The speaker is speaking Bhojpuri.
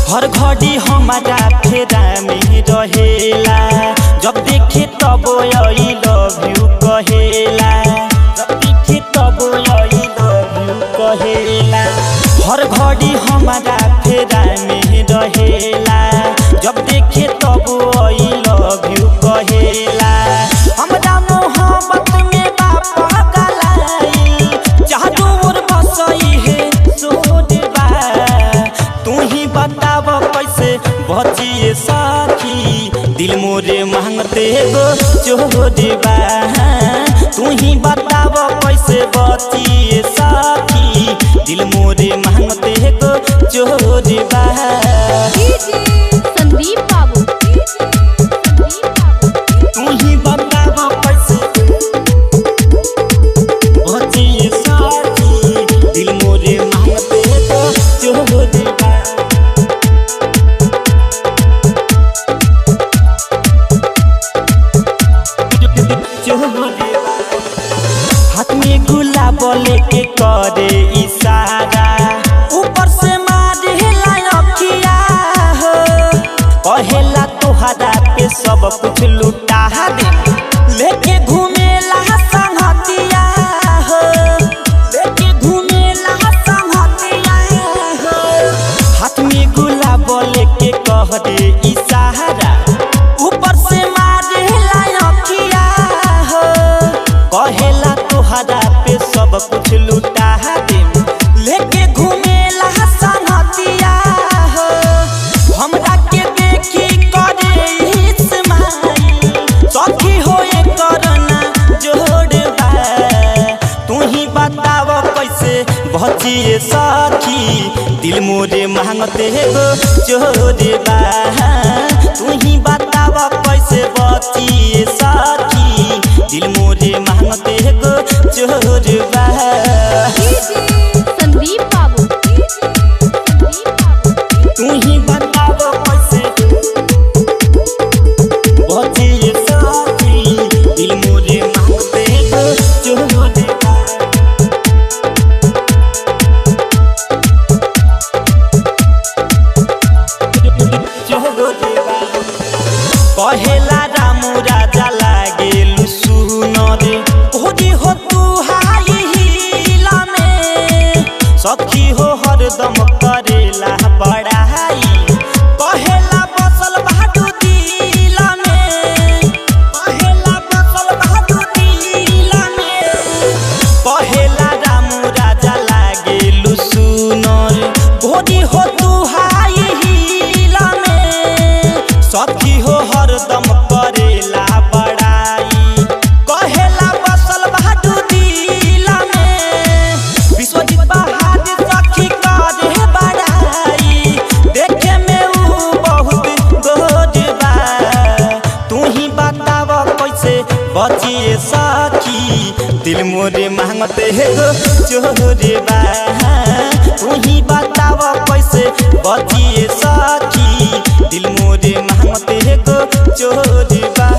हर घड़ी हमारा फेरा में रहेला, जब देखे तब आई लव यू कहेला, जब देखे तब आई लव यू कहेला। हर घड़ी हमारा फेरा में रहेला, जब देखे तब आई लव यू कहेला। हमरा मोहब्बत में बापा गलाई, जादू और बसई है सोडबा। तू ही बताव कैसे बचिए साथी, दिल मोरे मांगते गो चोरबा। तू ही बताव कैसे बचिए साथी, दिल मोरे मांगते गो चोरबा। संदीप बाबू, तू ही बताव कैसे बचिए साथी, दिल मोरे मांगते गो चोरबा। हाथ में गुलाब लेके करे इशारा, ऊपर से मारे अखिया हो। कहेला तोहरा पे सब कुछ लुटा दे, लेके घूमेला संगतिया हो, लेके घूमेला संगतिया हो। हाथ में गुलाब लेके कह दे इशारा, ऊपर से मारे अखिया हो। कहेला तोहरा पे सब कुछ लुटा दे, लेके घूमेला संगतिया हो। हमरा के देखी करे इस्माइल, सखी होए करना जोड़बा। तू ही बताव कैसे बचिए सखी, दिल मोरे मांगते गो चोरबा। तू ही बताव कैसे बचिए सखी, दिल मोरे मांगते गो चोरबा। संदीप बाबू, तू ही बताव कैसे बचिए सखी, दिल मोरे मांगते गो चोरबा। कहेला रामू राजा लागेलु सुनर, खोजी हो तू हाली हिला में। सखी हो हरदम करेला बड़ाई, कहेला बसल बहादू दिल में, कहेला बसल बहादू दिल में। कहेला रामू राजा लागेलु सुनर, खोजी हो तू हाई हिला में। सखी हो हरदम करेला बड़ाई, कहेला बसल बहादू दिल में। विश्वजीत बहादुर सखी करे बड़ाई, देखे में ऊ बहुत गोरबा। तू ही बताव कैसे बचिए सखी, दिल मोरे मांगते गो चोरबा। तू ही बताव कैसे बचिए सखी, दिल मोरे मांगते गो चोरबा।